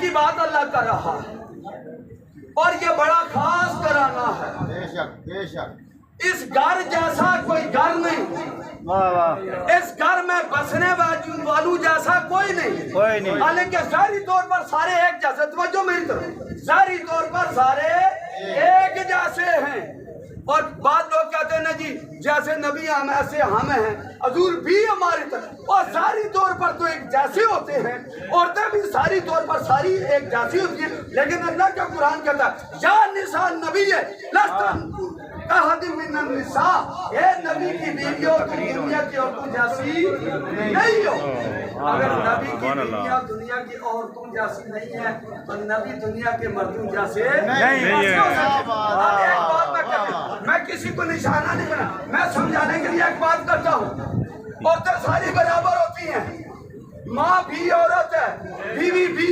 کی بات اللہ کر رہا ہے اور یہ بڑا خاص کرانا ہے. بے شک بے شک. اس گھر جیسا کوئی گھر نہیں، اس گھر میں بسنے والوں جیسا کوئی نہیں. حالانکہ ظاہری طور پر سارے ایک جیسے، توجہ میری طرف، ظاہری طور پر سارے ایک جیسے ہیں. اور بعض لوگ کہتے ہیں نا جی جیسے نبی ہم ایسے ہم ہیں، حضور بھی ہماری طرح، اور ظاہری طور پر تو ایک جیسے ہوتے ہیں. عورتیں بھی ظاہری طور پر ساری ایک جیسی ہوتی ہیں، لیکن اللہ کا قرآن کہتا ہے یا نساء نبی ہے لستن کاہد من النساء، اے نبی کی بیویوں دنیا کی عورتوں جیسی نہیں ہو. اگر نبی کی بیویاں دنیا کی عورتوں جیسی نہیں ہے تو نبی دنیا کے مردوں جیسے نہیں ہو سکتے. اب ایک بات میں کہتا ہوں، میں کسی کو نشانہ نہیں بنا، میں سمجھانے کے لیے ایک بات کرتا ہوں. عورتیں ساری برابر ہوتی ہیں، ماں بھی عورت ہے، بیوی بھی